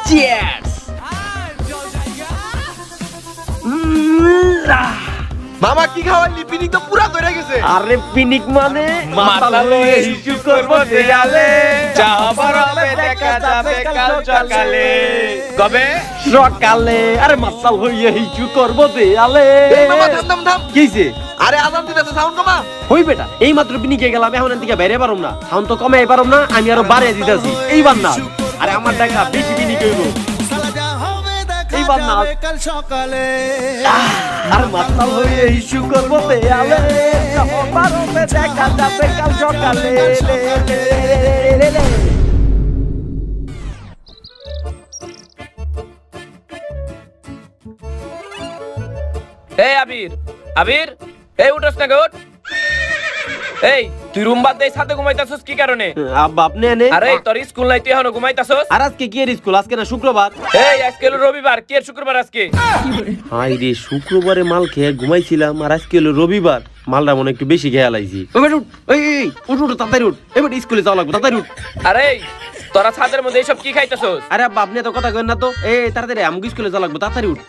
Cheers. মামা কি খাওয়ালি? পিনিক তো পুরা ধরে গেছে। আরে পিনিক মানে মাতাল হয়ে হিসু করবো দেয়ালে, যা হবার হবে দেখা যাবে কাল সকালে। কবে? সকালে। আরে মাতাল হইয়া হিচু করবো দেয়ালে। এই মামা থাম থাম থাম। কিছে? আরে আজান দিতেছে, সাউন্ড কমা। হই বেটা, এই মাত্র পিনিকে গেলাম, এখন এদিকে বাইরে পারুম না, সাউন্ড তো কমে পারুম না, আমি আরো বাড়িয়ে দিতেছি। এইবার না, আরে আমার টাকা বেশি পিনিক হইব। এইবার না, আর মাতাল হইয়া হিচু করবো দেয়ালে, সবার হবে দেখা যাবে কাল সকালে। এই আবির, আবির, এই উঠোস না উঠ। এই তুই রুম বাদ দিয়ে সাথে ঘুমাইতাছস কি কারণে? আব্বা আপনি এনে? আরে তোর স্কুল নাই, তুই এখনো ঘুমাইতাছস? আর আজকে কি এর স্কুল? আজকে না শুক্রবার। এই আজকে হলো রবিবার, কি এর শুক্রবার আজকে? হাই রে, শুক্রবারে মাল খেয়ে ঘুমাইছিলাম, আর আজকে হলো রবিবার, মালটা মনে একটু বেশি খেয়ে লাইছি। উঠ তাড়াতাড়ি উঠ, এবার স্কুলে যাওয়া লাগবে, তাড়াতাড়ি উঠ। আরে তোরা ছাদের মধ্যে এইসব কি খাইতাছস? আরে আব্বা আপনি তো কথা কইন না তো। তাড়াতাড়ি আমাকে স্কুলে যাওয়া লাগবে, তাড়াতাড়ি উঠ।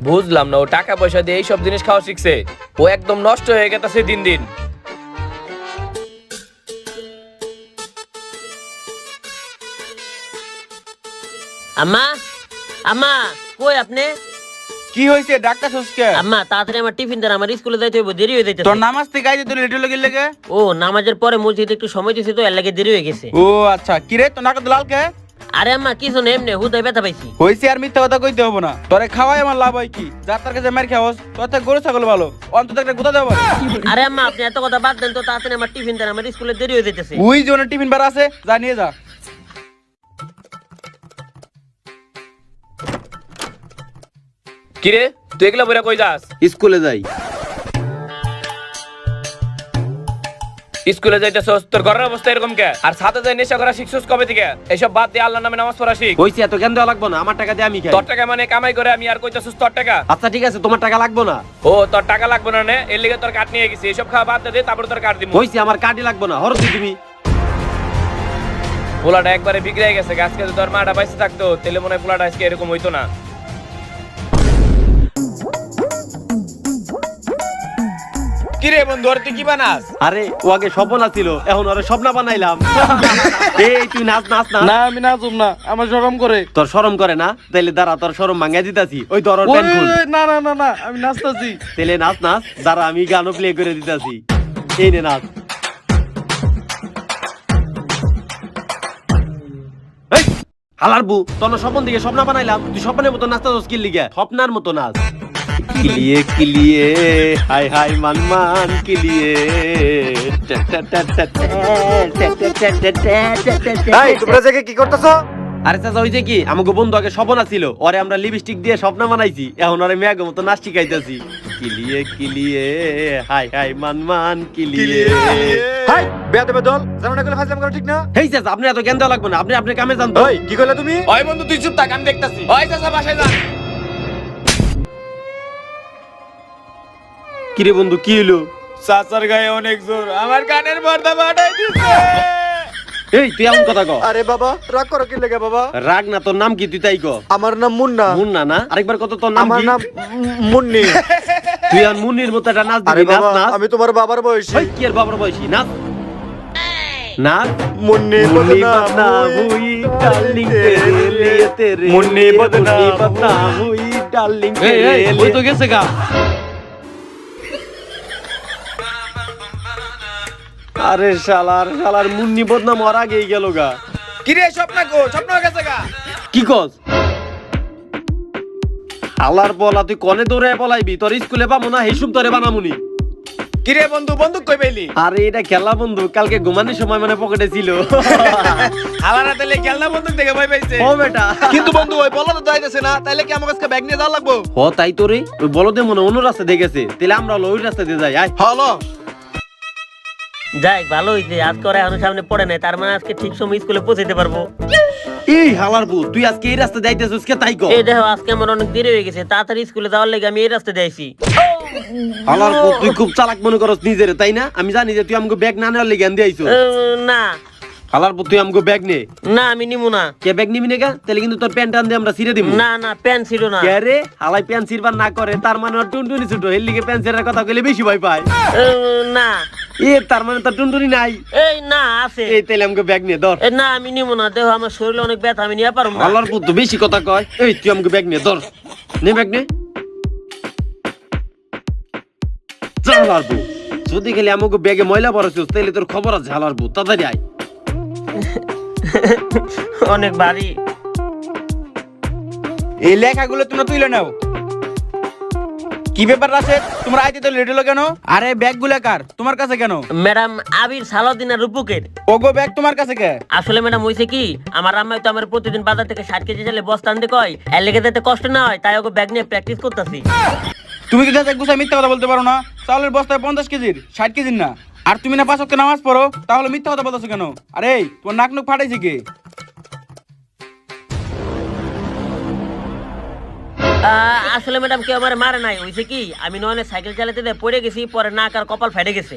বুঝলাম না, ও টাকা পয়সা দিয়ে এইসব জিনিস খাওয়া শিখছে, ও একদম নষ্ট হয়ে গেছে দিন দিন। আম্মা, আম্মা কই আপনি? কি হইছে? ডাক্তার সসকে? আম্মা তাড়াতাড়ি আমার টিফিন দেন, আমার স্কুলে যাইতে হইব, দেরি হয়ে যাইতেছে। তোর নামাজ থেকে আইতে তোর লেট হয়ে গেলে? ও নামাজের পরে মসজিদে একটু সময় দিয়েছে তো, এর লাগে দেরি হয়ে গেছে। ও আচ্ছা, কি রে তোর নাকে লাল কে? আরে আম্মা কিছু নেই, এমনি হুদায় ব্যথা পাইছি। হইছে, আর মিথ্যা কথা কইতে হবে না। তোরে খাওয়াই আমার লাভ হয় কি? যার তার কাছে মার খাওয়াস, তোর থেকে গরু ছাগল ভালো, অন্তত একটা গুতা দেব। আরে আম্মা আপনি এত কথা বাদ দেন তো, তাড়াতাড়ি আমার টিফিন দেন, আমার স্কুলে দেরি হয়ে যাইতেছে। ওই জন্য টিফিন বার আছে, যা নিয়ে যা। কি রে তুই এগুলা বইরা কই যাস? স্কুলে যাই। স্কুলে যাইতেছস, তোর ঘরের অবস্থা এরকম কে? আর সাথে যাই নেশা করা শিখছস কবে থেকে? এইসব বাদ দিয়ে আল্লাহর নামে নামাজ পড়া শিখ। হইছে, এত জ্ঞান দেওয়া লাগবে না, আমার টাকা দিয়ে আমি খাই। তোর টাকা মানে কামাই করে আমি আর কইতাছস তোর টাকা? আচ্ছা ঠিক আছে, তোমার টাকা লাগবে না। ও তোর টাকা লাগবে না নে, এর লিগে তোর কাট নিয়ে গেছি। এইসব খাওয়া বাদ দে, তারপর তোর কাট দিমু। হইছে, আমার কার্ডই লাগবে না, হরতি তুমি। পোলাটা একবারে বিগড়ে গেছে, আজকে যদি তোর মাটা বাইসে থাকতো তাহলে মনে হয় পোলাটা আজকে এরকম হইতো না। কি রে বন্ধু, আর তুই কি বানাস? আরে ও আগে স্বপ্ন ছিল, এখন ওরে স্বপ্ন বানাইলাম। এই তুই নাচ নাচ না। না আমি নাচুম না, আমার শরম করে। তোর শরম করে না? তাইলে দাঁড়া, তোর শরম ভাঙিয়ে দিতাছি। ওই তোর প্যান্ট খুল। না না না না, আমি নাচতাছি। তাইলে নাচ নাচ, দাঁড়া আমি গানও প্লে করে দিতাছি। এই নে নাচ। এই হালার বু, তোর না স্বপ্ন দিকে স্বপ্ন বানাইলাম, তুই স্বপ্নের মতো নাচতা স্কিল লিগে, স্বপ্নার মতো নাচ। কিলিয়ে কিলিয়ে হাই হাই মান মান কিলিয়ে। এই তোমরা জায়গায় কি করতেছো? আরে চাচা ওই যে কি, আমাকে বন্ধু আগে স্বপ্ন ছিল, ওরে আমরা লিপস্টিক দিয়ে স্বপ্ন বানাইছি, এখন ওরে মেঘের মতো নাচ শিখাইতেছি। কিলিয়ে কিলিয়ে হাই হাই মান মান কিলিয়ে। হাই বেয়াদবে দল, জানো না গুলো ফাজলাম করো ঠিক না? হেই চাচা, আপনি এত জ্ঞান দেওয়া লাগবে না, আপনি আপনার কামে যান তো। ওই কি কইলা তুমি? ওই বন্ধু তুই চুপ থাক, আমি দেখতাছি। ওই চাচা বাসায় যা। কিরে বন্ধু কি হলো? চাচার গায়ে অনেক জোর, আমার কানের পর্দা ফাটাই দিছে। এই তুই এমন কথা কও? আরে বাবা রাগ করো কি লাগে বাবা? রাগ না, তোর নাম কি তুই তাই কও। আমার নাম মুন্না। মুন্না না? আরেকবার কত তোর নাম আমার কি? নাম মুন্নি। তুই আর মুন্নির মতো একটা নাচ আরে দিবি, নাচ বাবা নাচ। আমি তোমার বাবার বয়সী। ওই কি এর বাবার বয়সী, নাচ নাচ। মুন্নি मुन्नी বদনাম बदनाम हुई डार्लिंग तेरे लिए तेरे मुन्नी बदनाम हुई डार्लिंग तेरे लिए। तो कैसे गा? আরে শালার শালার মুন্নি বদনাম ওর আগেই গেল গা। কি রে স্বপ্ন গো, স্বপ্ন হয়ে গেছে গা। কি কস? শালার বলা তুই কনে দৌড়ে পলাইবি, তোর স্কুলে পাবো না, হিসুম তোরে বানামুনি। কি রে বন্ধু, বন্দুক কই পাইলি? আরে এটা খেলা বন্ধু, কালকে ঘুমানোর সময় মানে পকেটে ছিল। আমার হাতে খেলনা বন্দুক দেখে ভয় পাইছে। ও বেটা, কিন্তু বন্ধু ওই বলদ তো যাইতেছে না, তাইলে কি আমার কাছে ব্যাগ নিয়ে যাওয়া লাগবো? ও তাই তোরে ওই বলদে মনে অন্য রাস্তা দেখেছে, তাহলে আমরা হলো ওই রাস্তা দিয়ে যাই। আয় হলো যাই ভালো হইছে, আজ করে এখন সামনে পড়ে নাই, তার মানে আজকে ঠিক সময় স্কুলে পৌঁছাতে পারবো। এই হালার বউ, তুই আজকে এই রাস্তা যাইতেছিস কে তাই কর। এই দেখো আজকে আমার অনেক দেরি হয়ে গেছে, তাড়াতাড়ি স্কুলে যাওয়ার লাগে আমি এই রাস্তা যাইছি। হালার বউ, তুই খুব চালাক মনে করস নিজেরে, তাই না? আমি জানি যে তুই আমাকে ব্যাগ না নেওয়ার লেগে আনতে আইছো। না হালার পর তুই আমাকে ব্যাগ নে। না আমি নিমু না। কে ব্যাগ নিবি না গা? তাহলে কিন্তু তোর প্যান্ট টান দিয়ে আমরা ছিঁড়ে দিব। না না প্যান্ট ছিল না। কে রে হালাই প্যান্ট ছিঁড়বার না করে তার মানে ওর টুনটুনি ছোট, এর লিগে প্যান্ট ছিঁড়ার কথা কইলে বেশি ভয় পায়। না তার মানে তোর টুনটুনি নাই। এই না আছে। এই তাহলে আমাকে ব্যাগ নিয়ে ধর। না আমি নিমু না, দেখো আমার শরীরে অনেক ব্যথা, আমি নিয়ে পারবো না। হালার পর তো বেশি কথা কয়। এই তুই আমাকে ব্যাগ নিয়ে ধর, নে ব্যাগ নে। হালার বউ, যদি খালি আমাকে ব্যাগে ময়লা পড়াছিস তাহলে তোর খবর আছে। হালার বউ তাড়াতাড়ি আয়। অনেক ভারী। এই লেখাগুলো তোমরা তুলে নাও। কি ব্যাপার আছে তোমরা আইতে তো লেট হলো কেন? আরে ব্যাগগুলো কার? তোমার কাছে কেন? ম্যাডাম আবির সালাউদ্দিন আর রূপকের। ওগো ব্যাগ তোমার কাছে কে? আসলে ম্যাডাম হইছে কি, আমার আম্মাই তো আমার প্রতিদিন বাজার থেকে 60 কেজি চালে বস্তা আনতে কয়, এর লেগে যাতে কষ্ট না হয় তাই ওকে ব্যাগ নিয়ে প্র্যাকটিস করতেছি। তুমি কি যাতে গুছা মিথ্যা কথা বলতে পারো না? চাউলের বস্তায় 50 কেজির 60 কেজির না। আর তুমি না 5 ওয়াক্ত নামাজ পড়ো, তাহলে মিথ্যা কথা বলতেছো কেন? আরে তোমার নাক নুক ফাটাইছে কে? আসলে ম্যাডাম কেউ আমার মারে নাই, হইছে কি আমি নয়নে সাইকেল চালাতে দিয়ে পড়ে গেছি, পরে নাক আর কপাল ফেটে গেছে।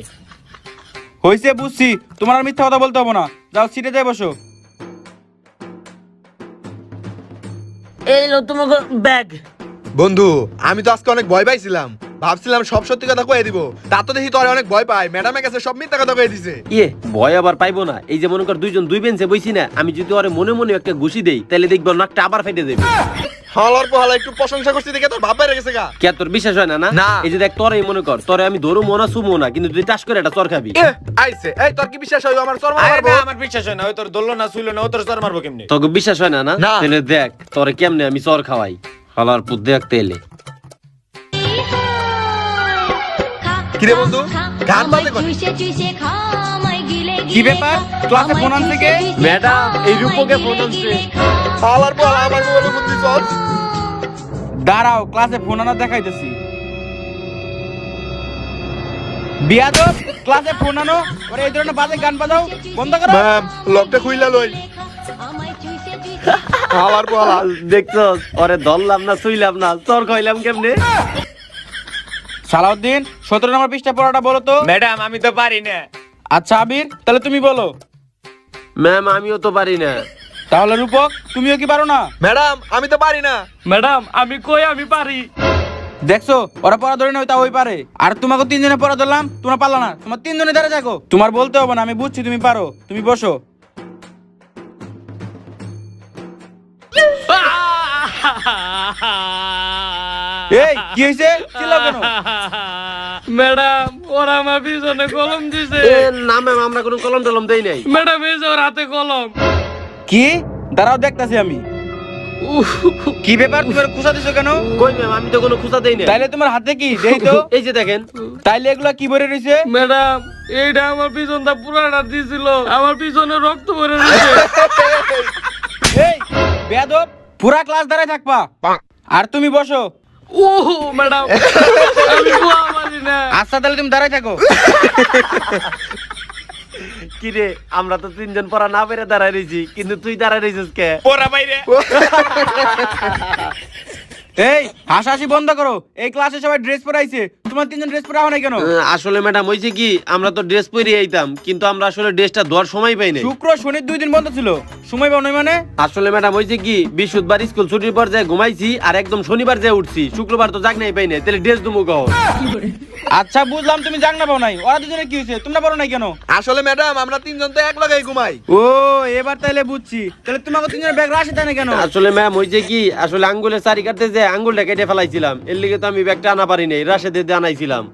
হইছে বুঝছি, তোমার আর মিথ্যা কথা বলতে হবে না। যাও সিটে যাই বসো। এই লো তোমাকে ব্যাগ। বন্ধু আমি তো আজকে অনেক ভয় পাইছিলাম, ভাবছিলাম সব সত্যি কথা কয়ে দিব, তা তো দেখি তোরে অনেক ভয় পায়। ম্যাডামের কাছে সব মিথ্যা কথা কয়ে দিছে। ভয় আবার পাইবো না? এই যে মনে কর দুইজন দুই বেঞ্চে বইছি না, আমি যদি ওরে মনে মনে একটা ঘুষি দেই তাহলে দেখবো নাকটা আবার ফেটে দেবে। হালার পর হালা একটু প্রশংসা করছি দেখে তোর ভাব বেড়ে গেছে গা। কে তোর বিশ্বাস হয় না? না না। এই যে দেখ তোরে মনে কর তোরে আমি ধরু মোনা সুমো না, কিন্তু তুই টাস করে এটা চর খাবি। আইছে এই তোর কি বিশ্বাস হয় আমার চরমা আরে মারবো? না, আমার বিশ্বাস হয় না। ওই তোর দললো না শুইলো না, ও তোর চর মারবো কেমনে? তোকে বিশ্বাস হয় না? না না। তাহলে দেখ তোরে কেমনে আমি চর খাওয়াই। হালার পুত দেখ তেলে। কি রে বন্ধু গান বাজে কোন? কি ব্যাপার? ক্লাসে ফোন আনছে কে? ম্যাডাম এই রূপকে ফোন আনছে। হালার পর আমার মোবাইলে ফোন দিছস। দাঁড়াও, ক্লাসে ফোন আনা দেখাইতেছি। বিয়াদব, ক্লাসে ফোন আনো ওরে এই ধরনের বাজে গান বাজাও বন্ধ করো। ম্যাম লকটা খুইলা লই। হালার পর হালা দেখছস ওরে ধরলাম না ছুইলাম না, চর খাইলাম কেমনে? সালাউদ্দিন 17 নম্বর পৃষ্ঠা পড়াটা বলো তো। ম্যাডাম আমি তো পারি না। আচ্ছা আবির, তাহলে তুমি বলো। ম্যাম আমিও তো পারি না। তাহলে রূপক তুমিও কি পারো না? ম্যাডাম আমি তো পারি না। ম্যাডাম আমি কই আমি পারি। দেখছো ওরা পড়া ধরে নয় তা ওই পারে। আর তোমাকে 3 জনে পড়া ধরলাম, তোমরা পারলা না। তোমার 3 জনে দাঁড়া যাকো। তোমার বলতে হবে না, আমি বুঝছি তুমি পারো। তুমি বসো। এই কি হইছে? চিল্লাও কেন? ম্যাডাম ওরা আমার পিছনে কলম দিছে। না ম্যাম আমরা কোনো কলম টলম দেই নাই। ম্যাডাম এই যে ওর হাতে কলম। কি? দাঁড়াও দেখতাছি আমি। কি ব্যাপার, তুমি খুশা দিছো কেন? কই ম্যাম আমি তো কোনো খুঁজা দেই নাই। তাইলে তোমার হাতে কি দেই তো? এই যে দেখেন। তাইলে এগুলা কি ভরে রইছে? ম্যাডাম এইটা আমার পিছনটা পুরাটা দিছিল, আমার পিছনে রক্ত ভরে রয়েছে। এই বেয়াদব, পুরা ক্লাস দাঁড়ায় থাকবা। আর তুমি বসো। ম্যাডাম আমি বুয়া মারি না। আচ্ছা তাহলে তুমি দাঁড়ায় থাকো। কি রে আমরা তো 3 জন পড়া না পেরে দাঁড়ায় রইছি, কিন্তু তুই দাঁড়ায় রইছিস কে? ওরা বাইরে। এই হাসাহাসি বন্ধ করো। এই ক্লাসে সবাই ড্রেস পরাইছে, তোমার 3 জন ড্রেস পরা হয় না কেন? আসলে ম্যাডাম হইছে কি আমরা তো ড্রেস পরে আইতাম, কিন্তু আমরা আসলে ড্রেসটা ধোয়ার সময় পাই নাই। শুক্র শনি 2 দিন বন্ধ ছিল, সময় পাও নাই মানে? আসলে ম্যাডাম হইছে কি বৃহস্পতিবার স্কুল ছুটির পর যায় ঘুমাইছি, আর একদম শনিবার যায় উঠছি, শুক্রবার তো জাগ নাই পাই নাই, তাহলে ড্রেস দুমু কও। আচ্ছা বুঝলাম তুমি জাগ না পাও নাই। ওরা দুজনে কি হইছে? তোমরা পারো নাই কেন? আসলে ম্যাডাম আমরা 3 জন তো এক লগে ঘুমাই। ও এবার তাইলে বুঝছি। তাহলে তোমাকে 3 জনের ব্যাগ রাশি দেয় না কেন? আসলে ম্যাম হইছে কি আসলে আঙ্গুলের চারি কাটতে যে আঙ্গুলটা কেটে ফেলাইছিলাম, এর লিগে তো আমি ব্যাগটা আনা পারি নাই, রাশে দিয়ে আনাইছিলাম।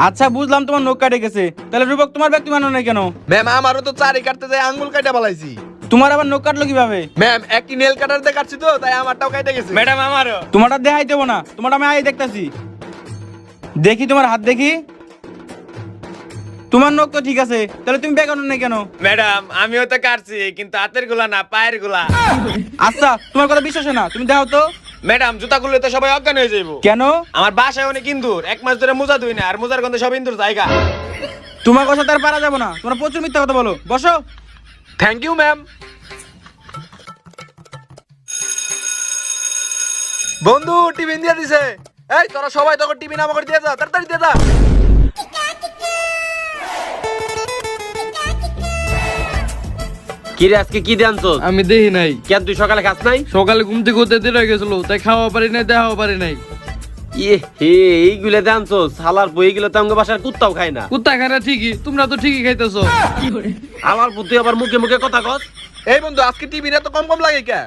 আচ্ছা বুঝলাম তোমার নখ কাটে গেছে। তাহলে রূপক তোমার ব্যাগ তুমি আনো নাই কেন? ম্যাম আমারও তো চারি কাটতে যায় আঙ্গুল কাটা ফেলাইছি। তোমার আবার নখ কাটলো কিভাবে? ম্যাম একটি নেল কাটার দিয়ে কাটছি তো, তাই আমারটাও কেটে গেছে। ম্যাডাম আমারও। তোমারটা দেখাই দেবো না, তোমারটা আমি আই দেখতাছি। দেখি তোমার হাত দেখি। তোমার নখ তো ঠিক আছে, তাহলে তুমি ব্যাগ আনো নাই কেন? ম্যাডাম আমিও তো কাটছি, কিন্তু হাতের গুলা না পায়ের গুলা। আচ্ছা তোমার কথা বিশ্বাস হয় না, তুমি দাও তো। ম্যাডাম জুতা খুললে তো সবাই অজ্ঞান হয়ে যাইব। কেন? আমার বাসায় অনেক ইন্দুর, 1 মাস ধরে মোজা ধুই না, আর মোজার গন্ধে সব ইন্দুর জায়গা। তোমার কথা তার পারা যাবো না, তোমরা প্রচুর মিথ্যা কথা বলো। বসো। Thank you ma'am. বন্ধু টিফিন দিয়ে দিছে। এই তোরা সবাই তোকে টিফিন আমাকে দিয়ে যা, তাড়াতাড়ি দিয়ে যা। কি রে আজকে কি দেনছস? আমি দেখি নাই, কেন তুই সকালে খাস নাই? সকালে ঘুম থেকে উঠতে দেরি হয়ে গেছিল, তাই খাওয়া পারি নাই, দেখাও পারি নাই। ইয়ে হে, এইগুলো দেনছস? হালার বই এগুলো তো আমাকে বাসার কুত্তাও খায় না। কুত্তা খারা ঠিকই, তোমরা তো ঠিকই খাইতেছো। হালার পুত, তুই আবার মুখে মুখে কথা কস। এই বন্ধু আজকে টিভি তো কম কম লাগে কে?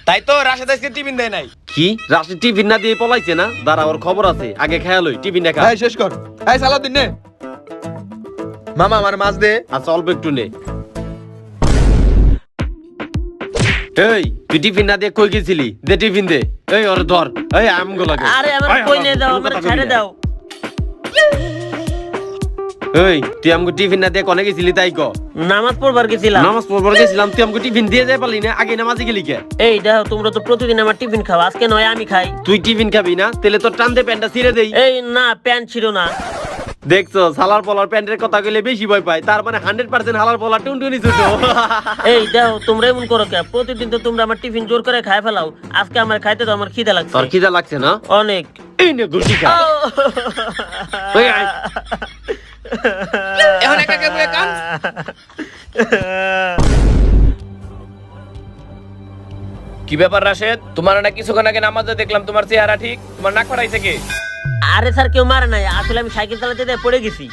তাই তো রাশেদ আজকে টিফিন দেয় নাই। কি রাশি টিফিন না দিয়ে পলাইছে না? দাঁড়া, ওর খবর আছে, আগে খেয়ালই টিফিন দেখা। এই শেষ কর। এই সালাউদ্দিন নে। মামা আমার মাছ দে। আচ্ছা অল্প একটু নে। এই তুই টিফিন না দিয়ে কই গেছিলি? দে টিফিন দে। এই ওরে ধর। এই আমগো লাগে। আরে আমার কই নিয়ে দাও, আমার ছেড়ে দাও। এই তুই আমগো টিফিন না দিয়ে কোনে গেছিলি তাই ক? নামাজ পড়বার গেছিলাম। নামাজ পড়বার গেছিলাম, তুই আমগো টিফিন দিয়ে যাই পারলি না? আগে নামাজে গেলি কে? এই দেখো, তোমরা তো প্রতিদিন আমার টিফিন খাও, আজকে নয় আমি খাই। তুই টিফিন খাবি না? তাহলে তোর টান দে প্যান্টটা ছিঁড়ে দেই। এই না, প্যান্ট ছিল না। দেখছো হালার পলার প্যান্টের কথা কইলে বেশি ভয় পায়, তার মানে 100% হালার পলা টুনটুনি ছোট। এই দেখো, তোমরা এমন করো কে? প্রতিদিন তো তোমরা আমার টিফিন জোর করে খাই ফেলাও, আজকে আমার খাইতে তো আমার খিদে লাগছে তোর খিদা লাগছে না? অনেক। এই নে গুটি খা। এই আয়। এখন একা একা বয়ে কান। কি ব্যাপার রাশেদ, তোমার না কিছুক্ষণ আগে নামাজে দেখলাম তোমার চেহারা ঠিক, তোমার নাক ফাটাইছে কে? আরে স্যার, কেউ মারে নাই, আসলে আমি সাইকেল চালাতে যেয়ে পড়ে গেছি।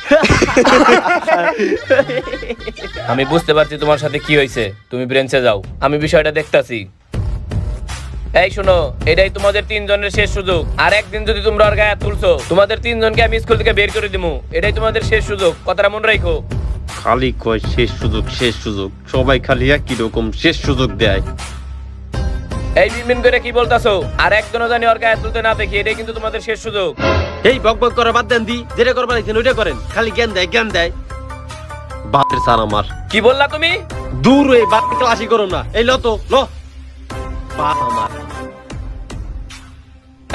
আমি বুঝতে পারছি তোমার সাথে কি হয়েছে, তুমি ব্রেঞ্চে যাও, আমি বিষয়টা দেখতাছি। এই শোনো, এটাই তোমাদের তিনজনের শেষ সুযোগ। আর একদিন যদি তোমরা ওর গায়ে হাত তুলছো, তোমাদের তিনজনকে আমি স্কুল থেকে বের করে দিবো। এটাই তোমাদের শেষ সুযোগ, কথাটা মনে রাখো। খালি কয় শেষ সুযোগ শেষ সুযোগ, সবাই খালি একই রকম শেষ সুযোগ দেয়। এই বিনবিন করে কি বলতাছো? আর একজনও জানি ওর গায়ে হাত তুলতে না দেখি, এটাই কিন্তু তোমাদের শেষ সুযোগ। এই বক বক করে বাদ দেন দি, যেটা করবার আইছেন ওইটা করেন, খালি জ্ঞান দেয় জ্ঞান দেয়। বাপের স্যার আমার। কি বললা তুমি? দূর এই বাপ ক্লাসই করো না। এই ল তো ল। বাপ আমার।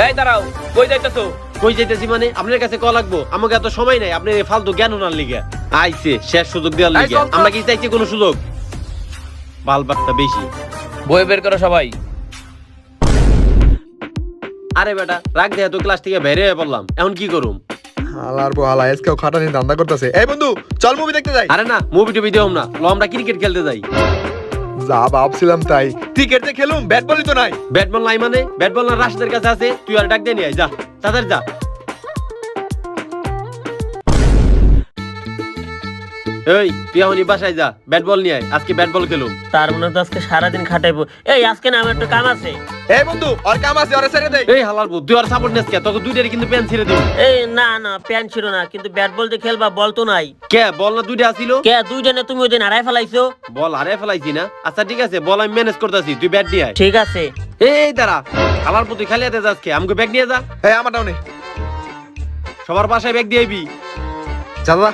এই দাঁড়াও, কই যাইতেছো? কই যাইতেছি মানে? আপনার কাছে কল লাগবো? আমাকে এত সময় নাই আপনি ফালতু জ্ঞান ওনার লিগে। আইছে শেষ সুযোগ দেওয়ার লিগে। আমরা কি চাইছি কোনো সুযোগ? বাল বাপটা বেশি। বই বের করো সবাই। আরে বেটা রাগ দেয়া তো ক্লাস থেকে বের হয়ে পড়লাম, এখন কি করুম? হালার বহালা আজকেও খাটানি ধান্দা করতেছে। এই বন্ধু চল মুভি দেখতে যাই। আরে না, মুভি টুভি দেব না, ল আমরা ক্রিকেট খেলতে যাই। যা ভাবছিলাম তাই। ক্রিকেট যে খেলুম, ব্যাট বলই তো নাই। ব্যাট বল নাই মানে? ব্যাট বল না রাশিদের কাছে আছে, তুই আর ডাক দিয়ে নিয়ে আয়, যা তাদের যা। এই তুই এখনই বাসায় যা, ব্যাট বল নিয়ে আয়, আজকে ব্যাট বল খেলুম। তার মানে তো আজকে সারাদিন খাটাইবো। এই আজকে না, আমার একটু কাম আছে। এই বন্ধু ওর কাম আছে, ওরে ছেড়ে দেই। এই হালার বউ, তুই আর সাপোর্ট নেস কে? তোকে দুইটারই কিন্তু প্যান ছিঁড়ে দিব। এই না না, প্যান্ট ছিল না, কিন্তু ব্যাট বল দিয়ে খেলবা, বল তো নাই। কে বল না দুইটা আসিল? কে দুইটা না? তুমি ওই দিন হারাই ফেলাইছো। বল হারে ফেলাইছি না? আচ্ছা ঠিক আছে, বল আমি ম্যানেজ করতেছি, তুই ব্যাট নিয়ে আয়। ঠিক আছে। এই দাঁড়া, হালার বউ তুই খালি হাতে যাস কে? আমাকে ব্যাগ নিয়ে যা। এই আমারটাও নে। সবার বাসায় ব্যাগ দিয়ে আইবি। যা যা।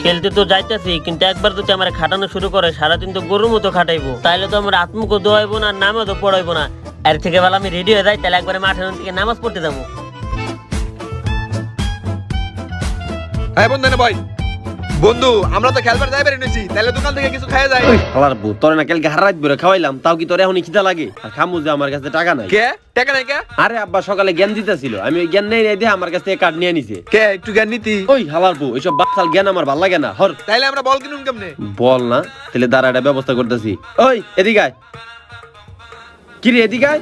খেলতে তো যাইতেছি, কিন্তু একবার যদি আমার খাটানো শুরু করে, সারাদিন তো গরুর মতো খাটাইবো, তাইলে তো আমার আত্মকে দোয়াইবো না, নামাজও পড়াইবো না। এর থেকে বেলা আমি রেডি হয়ে যাই, তাহলে একবারে মাঠের থেকে নামাজ পড়তে যাবো। এই বন্ধু নে ভাই। বন্ধু আমরা তো খেলবার যাই বেরিয়ে নিছি, তাহলে দোকান থেকে কিছু খাইয়া যাই। হালার বউ, তোর না কালকে হারাত বেরো খাওয়াইলাম, তাও কি তোর এখনই খিদা লাগে? আর খামু যে আমার কাছে টাকা নাই। কে টাকা নাই কে? আরে আব্বা সকালে জ্ঞান দিতেছিল, আমি ওই জ্ঞান নেই দিয়ে আমার কাছ থেকে কার্ড নিয়ে নিছে। কে একটু জ্ঞান নিতি? ওই হালার বউ, ওইসব বাচ্চাল জ্ঞান আমার ভাল লাগে না। হর তাইলে আমরা বল কিনুম কেমনে? বল না, তাহলে দাঁড়া একটা ব্যবস্থা করতেছি। ওই এদিকে আয়। কিরে এদিকে আয়।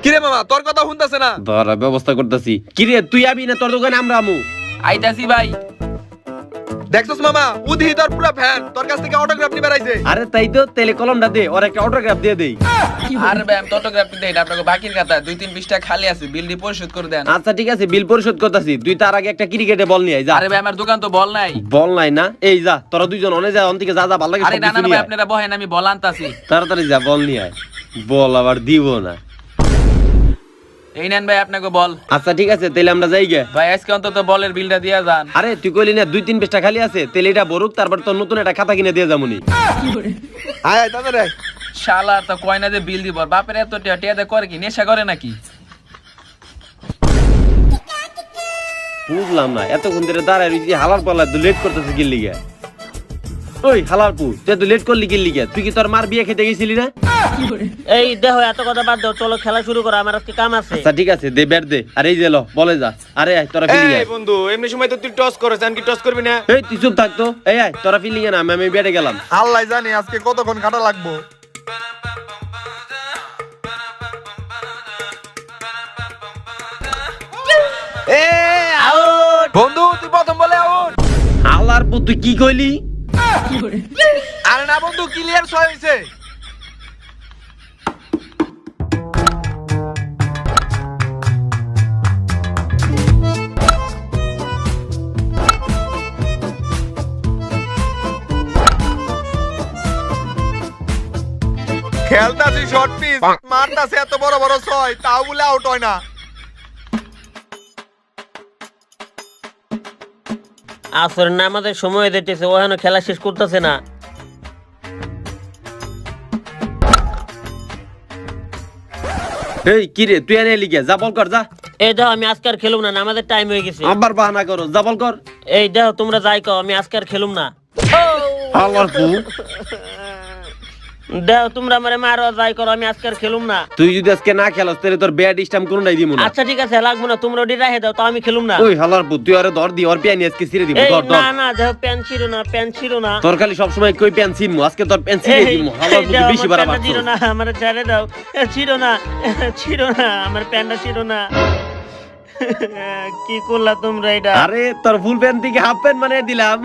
কিরে মামা তোর কথা শুনতাছে না? দাঁড়া ব্যবস্থা করতেছি। কিরে তুই আবি না তোর দোকানে আমরা আমু? আইতাছি ভাই। দেখছস মামা উদি তোর পুরো ফ্যান, তোর কাছ থেকে অটোগ্রাফ নিবে আইছে। আরে তাই তো, তাহলে কলমটা দে, ওর একটা অটোগ্রাফ দিয়ে দেই। আর ভাই আমি অটোগ্রাফ দেই না, আপনাকে বাকির কথা 2-3 পৃষ্ঠা খালি আছে, বিল দিয়ে পরিশোধ করে দেন। আচ্ছা ঠিক আছে, বিল পরিশোধ করতেছি, তুই তার আগে একটা ক্রিকেটে বল নিয়ে আয়, যা। আরে ভাই আমার দোকান তো বল নাই। বল নাই না? এই যা, তোরা দুইজন অনে যা, অন থেকে যা যা ভালো লাগে আরে সব না কিছু না নিয়ে ভাই, আয়। আপনারা বহেন, আমি বল আনতাছি। তাড়াতাড়ি যা, বল নিয়ে আয়। বল আবার দিব না। এই নেন ভাই আপনাকে বল। আচ্ছা ঠিক আছে, তাহলে আমরা যাই গে। ভাই আজকে অন্তত বলের বিলটা দিয়া যান। আরে তুই কইলি না 2-3 পৃষ্ঠা খালি আছে, তাহলে এটা বরুক, তারপর তোর নতুন একটা খাতা কিনে দিয়ে যামুনি। আয় আয় তাড়াতাড়ি আয়। শালা তো কয় না যে বিল দিব, বাপের এত টিয়া দে করে কি, নেশা করে নাকি? বুঝলাম না, এতক্ষণ ধরে দাঁড়ায় রইছি, হালার পাল্লা লেট করতেছে কি লিগে? ওই হালারপু তুই তো লেট করলি কি লিগে? তুই কি তোর মার বিয়ে খেতে গেছিলি না? এই দেখো এত কথা বাদ দাও, চলো খেলা শুরু করো, আমার আজকে কাম আছে। আচ্ছা ঠিক আছে, দে ব্যাট দে। আর এই যে ল বলে যা। আরে আয় তোরা ফিলিং এ। বন্ধু এমনি সময় তো তুই টস করিস, আমি কি টস করবি না? এই তুই চুপ থাক তো। এই আয় তোরা ফিলিং এ না, আমি ব্যাটে গেলাম। আল্লাহ জানি আজকে কতক্ষণ কাটা লাগবো। বন্ধু তুই প্রথম বলে আউট। হালারপু তুই কি কইলি? আরে না বন্ধু, ক্লিয়ার 6 হইছে। খেলতাছি শর্ট পিচ, মারতাছে এত বড় বড় 6, তাও বলে আউট হয় না। আসর নামাজের সময় দিতেছে, ওখানে খেলা শেষ করতেছে না। এই কি রে তুই এনে লিগে যা বল কর যা। এই দেখো আমি আজকে আর খেলুম না, নামাজের টাইম হয়ে গেছে। আবার বাহানা করো, যা বল কর। এই দেখো তোমরা যাই কও, আমি আজকে আর খেলুম না। হালারপু দেখো তোমরা আমারে মারো, যাই করো, আমি আজকে আর খেলুম না। তুই যদি আজকে না খেলাস তাহলে তোর ব্যাট স্টাম্প কোনটাই দিমু না। আচ্ছা ঠিক আছে, লাগবো না, তোমরা ওটি রাখে দাও, তো আমি খেলুম না। ওই হালারপু তুই আরে ধর দি, ওর পিয়ানি আজকে ছিড়ে দিব। এই ধর না ধর। না, দেখো প্যান ছিল না, প্যান ছিল না। তোর খালি সব সময় কই প্যান ছিনমু, আজকে তোর প্যান ছিড়ে দিমু। হালারপু তুই বেশি বাড়া বাড়ছ। ছিল না, আমার ছেড়ে দাও। ছিল না, ছিল না, আমার প্যান্টটা ছিল না। কি করলা তোমরা এটা? আরে তোর ফুল প্যান্ট থেকে হাফ প্যান্ট বানিয়ে দিলাম।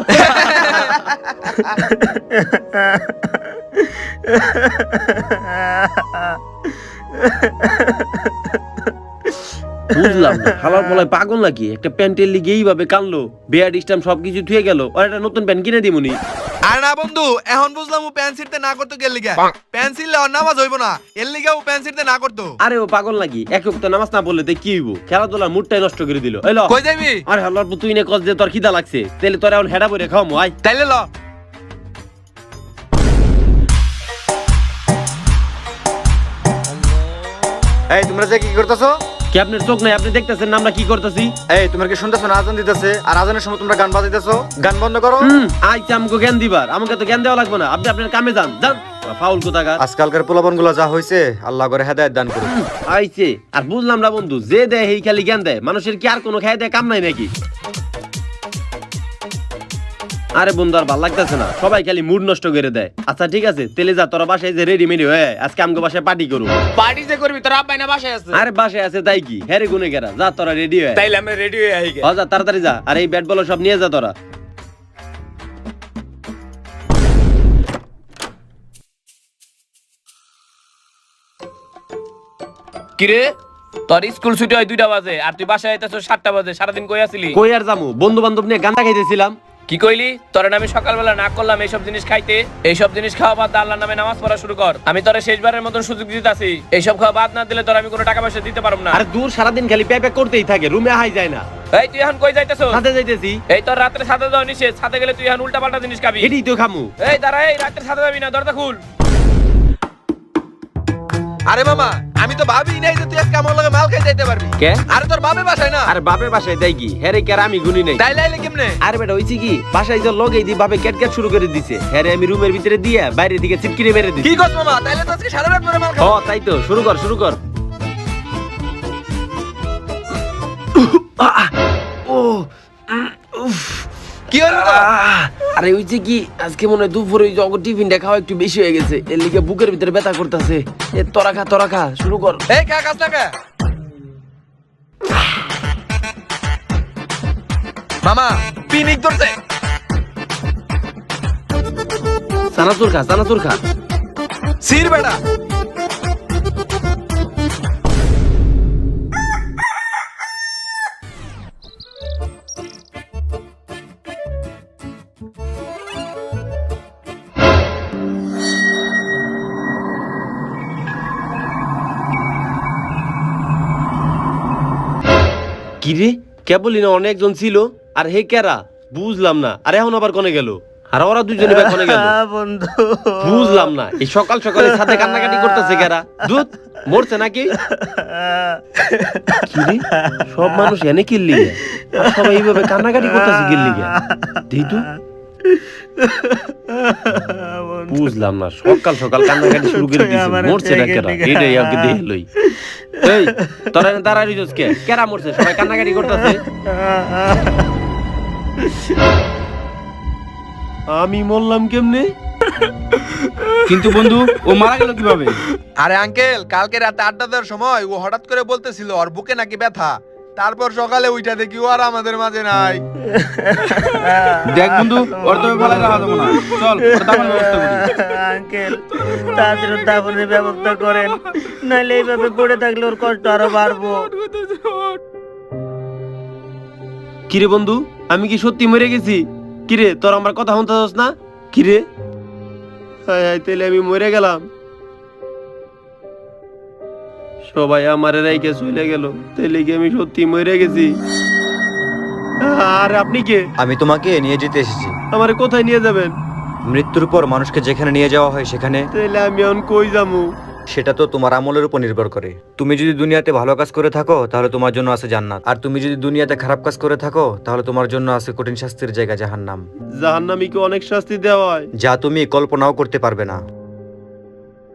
বুঝলাম না, হালার বলায় পাগল নাকি? একটা প্যান্টের লিগে এইভাবে কানলো, বেয়ার স্টাম্প সবকিছু থুয়ে গেল, আর একটা নতুন প্যান্ট কিনে দিমুনি। আর না বন্ধু, এখন বুঝলাম ও পেন্সিলতে না করতে গেল লিগা। পেন্সিল আর নামাজ হইব না, এর লিগা ও পেন্সিলতে না করতো। আরে ও পাগল নাকি? এক তো নামাজ না পড়লে তাই কি হইব? খেলাধুলার মুডটাই নষ্ট করে দিল। এই ল কই যাবি? আরে হালার তুই নে কস যে তোর খিদা লাগছে, তাহলে তোর এখন হেডা বইরে খাওয়ামু। আয় তাইলে ল। এই তোমরা যে কি করতেছো? কি আপনার চোখ নাই? আপনি দেখতেছেন না আমরা কি করতেছি? এই তোমরা কি শুনতেছো না? আজান দিতেছে, আর আজানের সময় তোমরা গান বাজাইতেছো। গান বন্ধ করো। আইছে আমাকে জ্ঞান দিবার, আমাকে তো জ্ঞান দেওয়া লাগবে না। আপনি আপনার কামে যান যান। ফাউল কোথাকার। আজকালকার পোলাপন গুলো যা হয়েছে, আল্লাহ করে হেদায়েত দান করুন। আইছে আর বুঝলাম না বন্ধু, যে দেয় এই খালি জ্ঞান দেয়, মানুষের কি আর কোনো খাই দেয় কাম নাই নাকি? আরে বন্ধু আর ভাল লাগতেছে না, সবাই খালি মুড নষ্ট করে দেয়। আচ্ছা ঠিক আছে, তেলে যা, তোরা বাসায় যে রেডিমেড হয়ে আজকে আমগো বাসায় পার্টি করব। পার্টি যে করবি তোর আব্বাই না বাসায় আছে? আরে বাসায় আছে তাই কি? হ্যারে গুনে গেরা যা, তোরা রেডি হয়ে। তাইলে আমরা রেডি হয়ে আই গে। যা তাড়াতাড়ি যা, আর এই ব্যাট বল সব নিয়ে যা তোরা। কিরে তোর স্কুল ছুটি হয় 2টা বাজে, আর তুই বাসায় আইতাছ 7টা বাজে। সারাদিন কই আছিলি? কই আর যামু, বন্ধু বান্ধব নিয়ে গান্দা খাইতেছিলাম। কি কইলি? তোর আমি সকালবেলা না করলাম এইসব জিনিস খাইতে? এইসব জিনিস খাওয়া বাদ, আল্লাহর নামে নামাজ পড়া শুরু কর। আমি তোরে শেষবারের মতন সুযোগ দিতেছি, এইসব খাওয়া বাদ না দিলে তোর আমি কোনো টাকা পয়সা দিতে পারবো না। আরে দূর, সারাদিন খালি প্যাক করতেই থাকে, রুমে হাই যায় না। এই তুই এখন কই যাইতেছ? সাথে যাইতেছি। এই তোর রাত্রে সাথে যাওয়া নিষেধ, সাথে গেলে তুই এখন উল্টা পাল্টা জিনিস খাবি। এটাই তো খামু। এই দাঁড়া, এই রাত্রে সাথে যাবি না, দরজা খুল। আরে মামা, আমি তো ভাবি নাই যে তুই আজকে আমার লগে মাল খাই যাইতে পারবি। কে? আরে তোর বাপে বাসায় না? আরে বাপে বাসায় দেয় কি? হ্যারে কে আর আমি গুনি নাই। তাইলে আইলে কেমনে? আরে বেটা হইছে কি, বাসায় যে লগেই দি বাপে ক্যাট ক্যাট শুরু করে দিছে। হ্যারে আমি রুমের ভিতরে দিয়া বাইরের দিকে চিটকিরে মেরে দিছি। কি করছ মামা? তাইলে তো আজকে সারা রাত ধরে মাল ও খাবো। তাই তো, শুরু কর শুরু কর। ও কি হলো তো? আরে হইছে কি, আজকে মনে হয় দুপুরে ওই জগ টিফিনটা খাওয়া একটু বেশি হয়ে গেছে, এর লিগে বুকের ভিতরে ব্যথা করতেছে। এ তোরা খা শুরু কর। এই খা, খাস না খা। মামা পিনিক ধরছে। চানাচুর খা। সির বেটা। কিরে কেবলই না অনেকজন ছিল, আর হে কেরা বুঝলাম না। আর এখন আবার কোনে গেল? আর ওরা দুজনে ভাই কোনে গেল বন্ধু বুঝলাম না। এই সকাল সকালে সাথে কান্নাকাটি করতেছে কেরা? দুধ মরছে নাকি? কিরে সব মানুষ এনে কিল্লি, সবাই এইভাবে কান্নাকাটি করতেছে কিল্লি? দেই তো বুঝলাম না, সকাল সকাল কান্নাকাটি শুরু করে দিয়েছে। মরছে না কেরা? এটাই আগে দেখে লই। এই তোরা এখানে দাঁড়ায় রইছস কে? কেরা মরছে? সবাই কান্নাকাটি করতেছে। আমি মরলাম কেমনে? কিন্তু বন্ধু, ও মারা গেল কিভাবে? আরে আঙ্কেল, কালকে রাতে আড্ডা দেওয়ার সময় ও হঠাৎ করে বলতেছিল ওর বুকে নাকি ব্যথা। তারপর সকালে উইটা দেখি ও আর আমাদের মাঝে নাই। দেখ বন্ধু, ওর তো ভালো রাখা যাবে না। চল, ওর দাফনের ব্যবস্থা করি। আঙ্কেল, তাড়াতাড়ি দাফনের ব্যবস্থা করেন, নাহলে এইভাবে পড়ে থাকলে ওর কষ্ট আরো বাড়বো। কিরে বন্ধু, আমি কি সত্যি মরে গেছি? কিরে, তোর আমার কথা শুনতেছস না? কিরে, হায় হায়, তাইলে আমি মরে গেলাম। সবাই আমার রাইকে চলে গেল, তাইলে কি আমি সত্যি মরে গেছি? আর আপনি কে? আমি তোমাকে নিয়ে যেতে এসেছি। আমারে কোথায় নিয়ে যাবেন? মৃত্যুর পর মানুষকে যেখানে নিয়ে যাওয়া হয় সেখানে। তাইলে আমি এখন কই যামু? সেটা তো তোমার আমলের উপর নির্ভর করে। তুমি যদি দুনিয়াতে ভালো কাজ করে থাকো তাহলে তোমার জন্য আছে জান্নাত, আর তুমি যদি দুনিয়াতে খারাপ কাজ করে থাকো তাহলে তোমার জন্য আছে কঠিন শাস্তির জায়গা জাহান্নাম। জাহান্নামীকে অনেক শাস্তি দেওয়া হয়, যা তুমি কল্পনাও করতে পারবে না।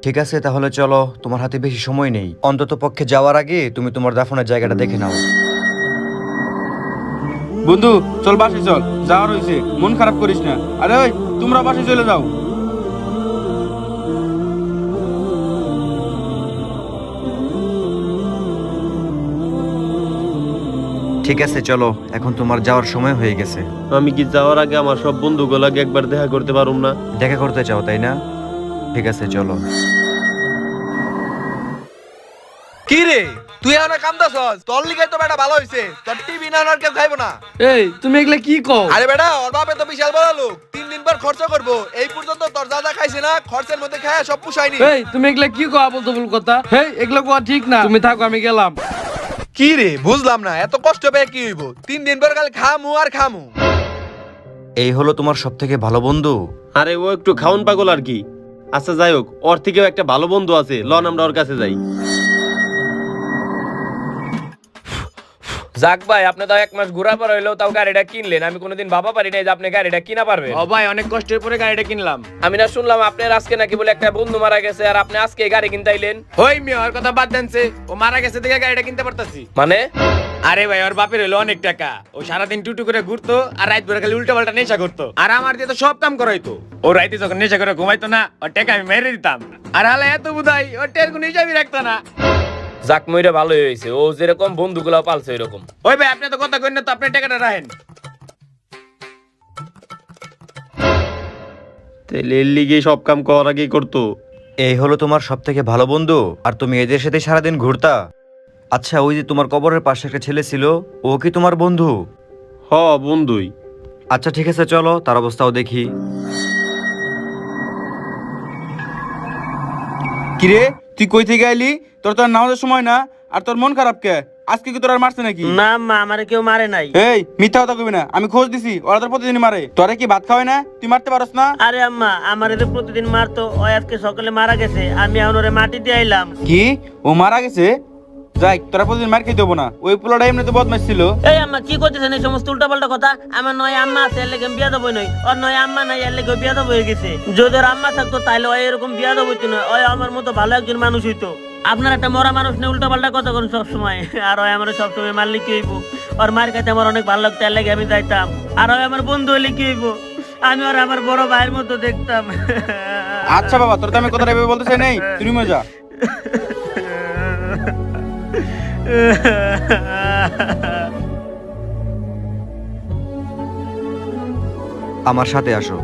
ঠিক আছে, তাহলে চলো, তোমার হাতে বেশি সময় নেই। অন্তত পক্ষে যাওয়ার আগে তুমি তোমার দাফনের জায়গাটা দেখে নাও। বন্ধু চল, বাসে চল, যাওয়ার হয়েছে, মন খারাপ করিস না। আরে ওই, তোমরা বাসে চলে যাও। ঠিক আছে চলো, এখন তোমার যাওয়ার সময় হয়ে গেছে। আমি কি যাওয়ার আগে আমার সব বন্ধুগুলোকে একবার দেখা করতে পারুম না? দেখা করতে চাও তাই না? ঠিক আছে চলো। কি রে, তুই এখানে কামদাছস? তোর লিগাই তো বেটা ভালো হইছে, তোর টিভি না আর কেউ খাইবো না। এই তুমি এগুলা কি কও? আরে বেটা, ওর বাপে তো বিশাল বড় লোক, 3 দিন পর খরচ করবো। এই পর্যন্ত তোর যা যা খাইছে না, খরচের মধ্যে খায় সব পুষায়নি। এই তুমি এগুলা কি কও আবল তাবল কথা? এই এগুলা কোয়া ঠিক না। তুমি থাকো, আমি গেলাম। কি রে, বুঝলাম না, এত কষ্ট পেয়ে কি হইব? 3 দিন পর খালি খামু আর খামু। এই হলো তোমার সব থেকে ভালো বন্ধু? আরে ও একটু খাউন পাগল আর কি। আচ্ছা যাই হোক, ওর থেকেও একটা ভালো বন্ধু আছে, লন আমরা ওর কাছে যাই। যাক ভাই, আপনি তো 1 মাস ঘোরা পর হইলেও তাও গাড়িটা কিনলেন। আমি কোনোদিন ভাবা পারি নাই যে আপনি গাড়িটা কিনা পারবেন। ও ভাই, অনেক কষ্টের পরে গাড়িটা কিনলাম। আমি না শুনলাম আপনার আজকে নাকি বলে একটা বন্ধু মারা গেছে, আর আপনি আজকে গাড়ি কিনতে আইলেন? ওই মেয়ে, ওর কথা বাদ দেনছে, ও মারা গেছে দেখে গাড়িটা কিনতে পারতাছি। মানে? আরে ভাই, ওর বাপের হলো অনেক টাকা, ও সারাদিন টুটু করে ঘুরতো আর রাত ভরে খালি উল্টা পাল্টা নেশা করতো, আর আমার দিয়ে তো সব কাম করাইতো। ও রাইতে যখন নেশা করে ঘুমাইতো না, ওর টাকা আমি মেরে দিতাম। আর হালে এত বুধাই, ওর টের কোনো হিসাবই রাখতো না। যাক, মইরা ভালোই হয়েছে, ও যেরকম বন্ধুগুলো পালছে এরকম। ওই ভাই, আপনি তো কথা কইন না, তো আপনি টাকাটা রাখেন। তাইলে এর লিগে সব কাম করার আগেই করতো। এই হলো তোমার সব থেকে ভালো বন্ধু, আর তুমি এদের সাথে সারাদিন ঘুরতা? আচ্ছা, ওই যে তোমার কবরের পাশে একটা ছেলে ছিল, ও কি তোমার বন্ধু? হ, বন্ধুই। আচ্ছা ঠিক আছে, চলো তার অবস্থাও দেখি। কিরে, তুই কই থেকে আইলি? তোর তো আর নামাজের সময় না, আর তোর মন খারাপ কে? আজকে কি তোর আর মারছে নাকি? না মা, আমারে কেউ মারে নাই। এই মিথ্যা কথা কইবি না, আমি খোঁজ দিছি, ওরা তোর প্রতিদিন মারে। তোরে কি ভাত খাওয়ায় না? তুই মারতে পারস না? আরে আম্মা, আমারে তো প্রতিদিন মারতো, ওই আজকে সকালে মারা গেছে, আমি এখন ওরে মাটি দিয়ে আইলাম। কি, ও মারা গেছে? যাই, তোরা প্রতিদিন মার খেতে হবো না, ওই পোলাটা এমনি তো বদমাশ ছিল। এই আম্মা, কি করতেছেন এই সমস্ত উল্টাপাল্টা কথা? আমার নয় আম্মা আছে, এর লেগে বিয়া দেবই নয়, ওর নয় আম্মা নাই, এর লেগে বিয়া দেব হয়ে গেছে। যদি ওর আম্মা থাকতো তাহলে ওই এরকম বিয়া দেব হইতো না, ওই আমার মতো ভালো একজন মানুষ হইতো। আপনার একটা মরা মানুষ নিয়ে উল্টাপাল্টা কথা করেন সবসময়, আর ওই আমার সবসময় মারলে কি হইব? ওর মার খাইতে আমার অনেক ভালো লাগতো, এর লেগে আমি যাইতাম। আর ওই আমার বন্ধু হলে কি হইব? আমি ওর আমার বড় ভাইয়ের মতো দেখতাম। আচ্ছা বাবা, তোর তো আমি কথাটা এভাবে বলতে চাই নাই, তুই মজা। আমার সাথে আসো।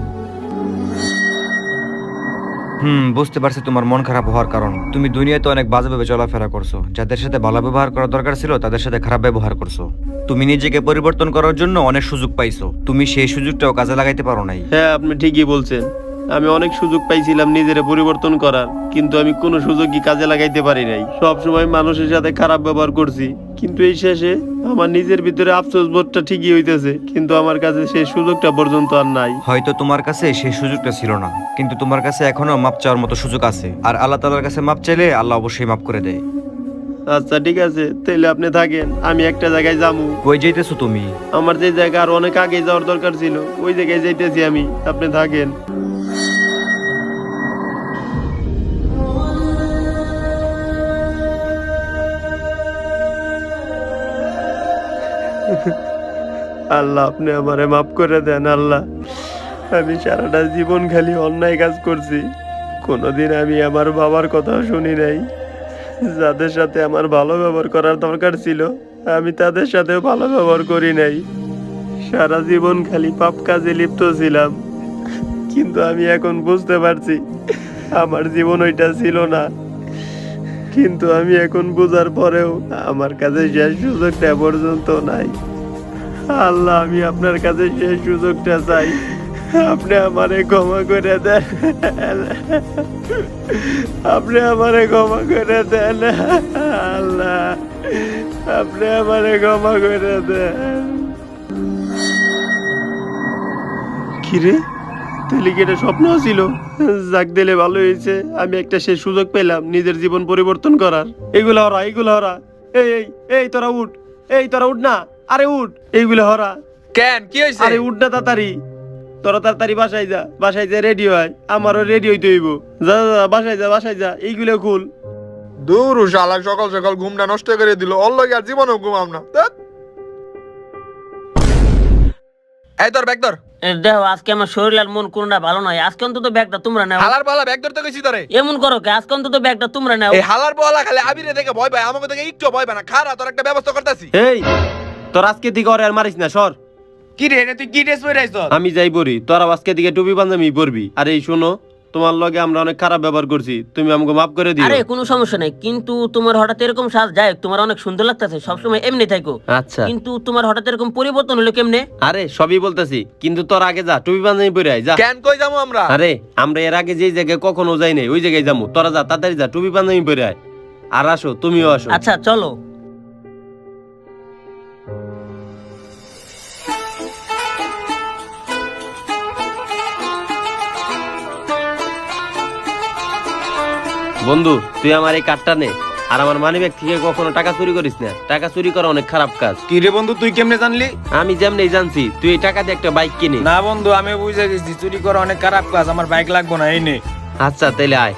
বুঝতে পারছি তোমার মন খারাপ হওয়ার কারণ। তুমি দুনিয়াতে অনেক বাজেভাবে চলাফেরা করছো, যাদের সাথে ভালো ব্যবহার করা দরকার ছিল তাদের সাথে খারাপ ব্যবহার করছো। তুমি নিজেকে পরিবর্তন করার জন্য অনেক সুযোগ পাইছো, তুমি সেই সুযোগটাও কাজে লাগাইতে পারো নাই। হ্যাঁ, আপনি ঠিকই বলছেন। আমি অনেক সুযোগ পাইছিলাম নিজের পরিবর্তন করার, কিন্তু আমি কোনো সুযোগই কাজে লাগাইতে পারি নাই। সব সময় মানুষের সাথে খারাপ ব্যবহার করছি, কিন্তু এই শেষে আমার নিজের ভিতরে আফসোস বোধটা ঠিকই হইতেছে, কিন্তু আমার কাছে সেই সুযোগটা পর্যন্ত আর নাই। হয়তো তোমার কাছে সেই সুযোগটা ছিল না, কিন্তু তোমার কাছে এখনো মাপ চাওয়ার মতো সুযোগ আছে, আর আল্লাহ তাআলার কাছে মাপ চাইলে আল্লাহ অবশ্যই মাপ করে দেয়। আচ্ছা ঠিক আছে, তাহলে আপনি থাকেন, আমি একটা জায়গায় যাবো। কই যাইতেছো তুমি? আমার যে জায়গা আর অনেক আগে যাওয়ার দরকার ছিল, ওই জায়গায় যাইতেছি আমি, আপনি থাকেন। আল্লাহ আপনি আমারে মাফ করে দেন আল্লাহ। আমি সারাটা জীবন খালি অন্যায় কাজ করছি, কোনোদিন আমি আমার বাবার কথাও শুনি নাই। যাদের সাথে আমার ভালো ব্যবহার করার দরকার ছিল আমি তাদের সাথেও ভালো ব্যবহার করি নাই। সারা জীবন খালি পাপ কাজে লিপ্ত ছিলাম, কিন্তু আমি এখন বুঝতে পারছি আমার জীবন ওইটা ছিল না। কিন্তু আমি এখন বোঝার পরেও আমার কাছে শেষ সুযোগটা পর্যন্ত নাই। আল্লাহ আমি আপনার কাছে শেষ সুযোগটা চাই, আপনি আমারে ক্ষমা করে দেন, আপনি আমারে ক্ষমা করে দেন আল্লাহ, আপনি আমারে ক্ষমা করে দেন। কিরে, তাহলে কি এটা স্বপ্ন ছিল? যাক দিলে ভালো হয়েছে, আমি একটা শেষ সুযোগ পেলাম নিজের জীবন পরিবর্তন করার। এইগুলা হরা, এইগুলা হরা, এই এই এই তোরা উঠ, এই তোরা উঠ না, আরে উঠ, এইগুলা হরা। কেন কি হয়েছে? আরে উঠ না তাড়াতাড়ি, তোরা তাড়াতাড়ি বাসায় যা, বাসায় যা রেডি হয়, আমারও রেডি হইতে হইব। যা যা যা, বাসায় যা, বাসায় যা, এইগুলো খুল। দূর শালা সকাল সকাল ঘুমটা নষ্ট করে দিল, ওর লগে আর জীবনেও ঘুমাম না। ধ্যাৎ। এই তোর ব্যাগ ধর। দেখো আজকে আমার শরীর আর মন কোনটা ভালো নয়, আজকে অন্তত ব্যাগটা তোমরা নাও। হালার পালা ব্যাগ ধরতে কইছি তোরে। এমন করো কে, আজকে অন্তত ব্যাগটা তোমরা নাও। এই হালার পালা খালি আবিরে দেখে ভয় পায়, আমাকে দেখে একটু ভয় পায় না। খারা তোর একটা ব্যবস্থা করতেছি। এই তোর আজকে দিকে ওরে আর মারিস না, সর। কি রে তুই কি ড্রেস পরে আইছ? আমি যাই পড়ি, তোরা আজকে দিকে টুপি পাঞ্জাবি পরবি। আর এই শোনো, তোমার লগে আমরা অনেক খারাপ ব্যবহার করছি, তুমি আমাকে মাফ করে দিও। আরে কোনো সমস্যা নাই, কিন্তু তোমার হঠাৎ এরকম সাজ যায়, তোমার অনেক সুন্দর লাগতেছে, সবসময় এমনি থাকো। আচ্ছা কিন্তু তোমার হঠাৎ এরকম পরিবর্তন হলো কেমনে? আরে সবই বলতেছি, কিন্তু তোর আগে যা, টুপি পাঞ্জাবি পরে আয় যা। কেন কই যাবো আমরা? আরে আমরা এর আগে যেই জায়গায় কখনো যাই নাই ওই জায়গায় যাবো, তোরা যা তাড়াতাড়ি যা, টুপি পাঞ্জাবি পরে আয়। আর আসো, তুমিও আসো। আচ্ছা চলো। বন্ধু তুই আমার এই কার্ডটা নে, আর আমার মানিব্যাগ থেকে কখনো টাকা চুরি করিস না, টাকা চুরি করা অনেক খারাপ কাজ। কি রে বন্ধু তুই কেমনে জানলি? আমি যেমনি জানছি, তুই এই টাকা দিয়ে একটা বাইক কিনি। না বন্ধু আমি বুঝে গেছি চুরি করা অনেক খারাপ কাজ, আমার বাইক লাগবো না, এই নে। আচ্ছা তাইলে আয়।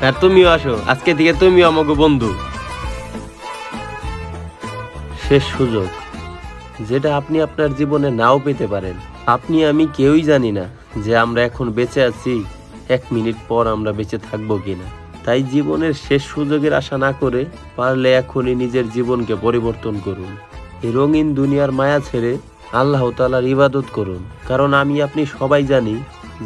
আর তুমিও আসো, আজকে থেকে তুমিও আমাকে বন্ধু। শেষ সুযোগ, যেটা আপনি আপনার জীবনে নাও পেতে পারেন। আপনি আমি কেউই জানি না যে আমরা এখন বেঁচে আছি, 1 মিনিট পর আমরা বেঁচে থাকবো কিনা। তাই জীবনের শেষ সুযোগের আশা না করে পারলে এখনই নিজের জীবনকে পরিবর্তন করুন। এই রঙিন দুনিয়ার মায়া ছেড়ে আল্লাহ তাআলার ইবাদত করুন, কারণ আমি আপনি সবাই জানি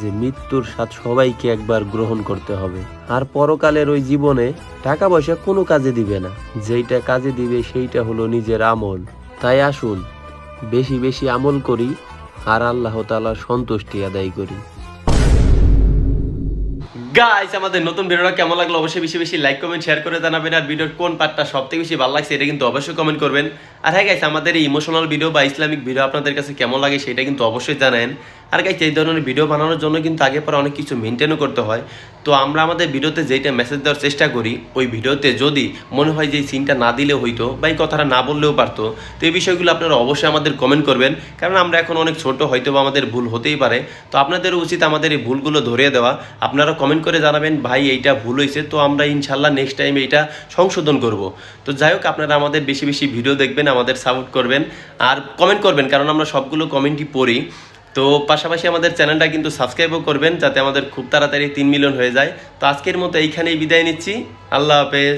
যে মৃত্যুর স্বাদ সবাইকে একবার গ্রহণ করতে হবে। আর পরকালের ওই জীবনে টাকা পয়সা কোনো কাজে দিবে না, যেইটা কাজে দিবে সেইটা হলো নিজের আমল। তাই আসুন বেশি বেশি আমল করি আর আল্লাহ তাআলার সন্তুষ্টি আদায় করি। গাইস আমাদের নতুন ভিডিওটা কেমন লাগলো অবশ্যই বেশি বেশি লাইক কমেন্ট শেয়ার করে জানাবেন। আর ভিডিওর কোন পার্টটা সবথেকে বেশি ভালো লাগছে এটা কিন্তু অবশ্যই কমেন্ট করবেন। আর হ্যাঁ গাইস আমাদের এই ইমোশনাল ভিডিও বা ইসলামিক ভিডিও আপনাদের কাছে কেমন লাগে সেটা কিন্তু অবশ্যই জানান। আর গাইস এই ধরনের ভিডিও বানানোর জন্য কিন্তু আগে পরে অনেক কিছু মেনটেনও করতে হয়। তো আমরা আমাদের ভিডিওতে যেটা মেসেজ দেওয়ার চেষ্টা করি, ওই ভিডিওতে যদি মনে হয় যে এই সিনটা না দিলেও হইতো বা এই কথাটা না বললেও পারতো, তো এই বিষয়গুলো আপনারা অবশ্যই আমাদের কমেন্ট করবেন, কারণ আমরা এখন অনেক ছোট, হয়তো বা আমাদের ভুল হতেই পারে। তো আপনাদেরও উচিত আমাদের এই ভুলগুলো ধরিয়ে দেওয়া। আপনারা কমেন্ট করে জানাবেন ভাই এইটা ভুল হয়েছে, তো আমরা ইনশাল্লাহ নেক্সট টাইম এইটা সংশোধন করব। তো যাই হোক আপনারা আমাদের বেশি বেশি ভিডিও দেখবেন, আমাদের সাপোর্ট করবেন আর কমেন্ট করবেন, কারণ আমরা সবগুলো কমেন্টই পড়ি। তো পাশাপাশি আমাদের চ্যানেলটা কিন্তু সাবস্ক্রাইবও করবেন, যাতে আমাদের খুব তাড়াতাড়ি 3 মিলিয়ন হয়ে যায়। তো আজকের মতো এইখানেই বিদায় নিচ্ছি, আল্লাহ হাফেজ।